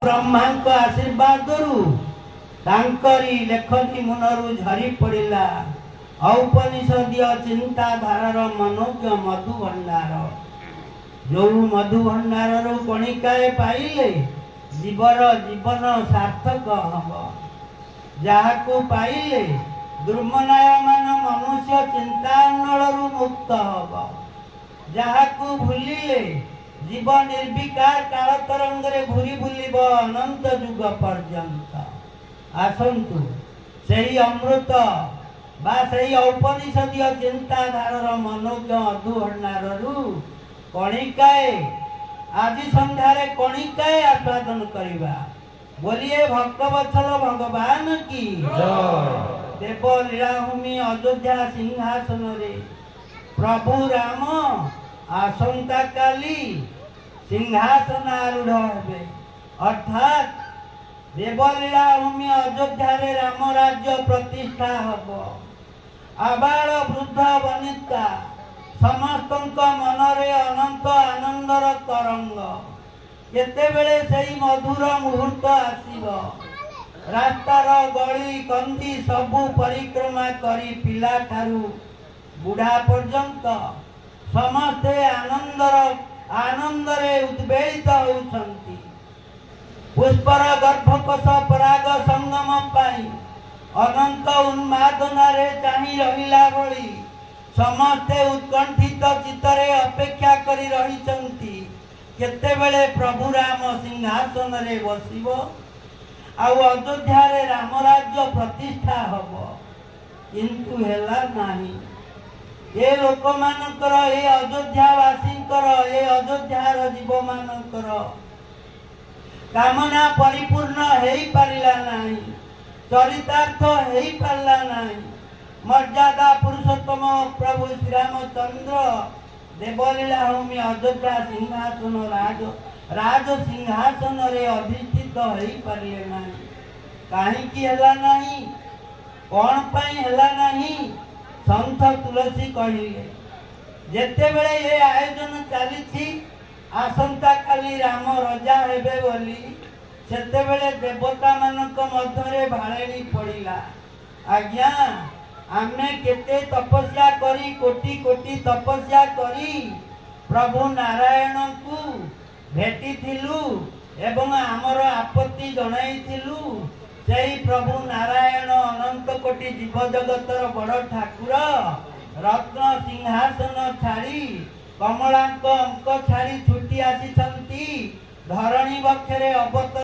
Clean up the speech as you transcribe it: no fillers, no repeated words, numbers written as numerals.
ब्रह्मा आशीर्वाद लेखनी मुनरू झरी पड़ा औपनिषदीय चिंताधार मनोज्ञ मधु भंडार जो मधु भंडार कणिकाए पाइले जीवर जीवन सार्थक हम जहाको पाइले दुर्मनायमान मनुष्य चिंतानलू मुक्त हम जहाको भूलिले जीव निर्विकार काल तरंग रे घूरी बुलिब अनंत जुग पर्यंत आसंतु सही अमृत बा सही औपनिषदीय चिंताधार मनोज्ञ मधु भंडार कणिकाए आज संध्यारे कणिकाए आस्वादन करिबा। बोलिए भक्तवत्सल भगवान की जय। देव लीलाभूमि अयोध्या सिंहासन रे प्रभु राम आसंता काली सिंहासन आरूढ़ हेबे अर्थात देवलीला भूमि अयोध्या रे राम राज्य प्रतिष्ठा हब। आबाल वृद्ध वनिता समस्त मनरे अनंत आनंदर तरंग केतेबेले सेई मधुर मुहूर्त आसीब। रास्तार गली कंदी सबु परिक्रमा करी पिला ठारू बुढ़ा पर्यंत समस्ते आनंदरे उद्वेलित होउछंती। पुष्पर गर्भकोश पराग संगम पाई अनंत उन्मादनारे चाही रहिला भली समस्ते उत्कंठित चित्तरे अपेक्षा करी रहिछंती केतेबेले प्रभु राम सिंहासन रे बसिबो आउ अयोध्या रे राम राज्य प्रतिष्ठा हबो किंतु हेला नाही। ये लोक मानकर ये अयोध्यावासींकर ये अयोध्यार जीव मानकर कामना परिपूर्ण हेई पारिला नाही चरितार्थ हेई पारिला नाही। मर्यादा पुरुषोत्तम प्रभु श्री रामचंद्र देवलीला भूमि अयोध्या सिंहासन राज सिंहासन रे अधिष्ठित हेई पारिले नाही। काहीकि हेला नाही कोन पई हेला नाही संत तुलसी कहिले जेते बेले ये आयोजन चली आसंता काली राम रजा हेबे बोली सेते बेले देवता मानक मध्यरे भाळेणी पड़िला। आज्ञा आमे केते तपस्या करी कोटि कोटि तपस्या करी प्रभु नारायण को भेटी थिलु एवं आमर आपत्ति जणाइथिलु सेई प्रभु नारायण अनंत कोटि जीव जगतर बड़ ठाकुर रत्न सिंहासन छाड़ी कमलांक अंक छाड़ी छुटी आसी धरणी बक्षरे अवतरण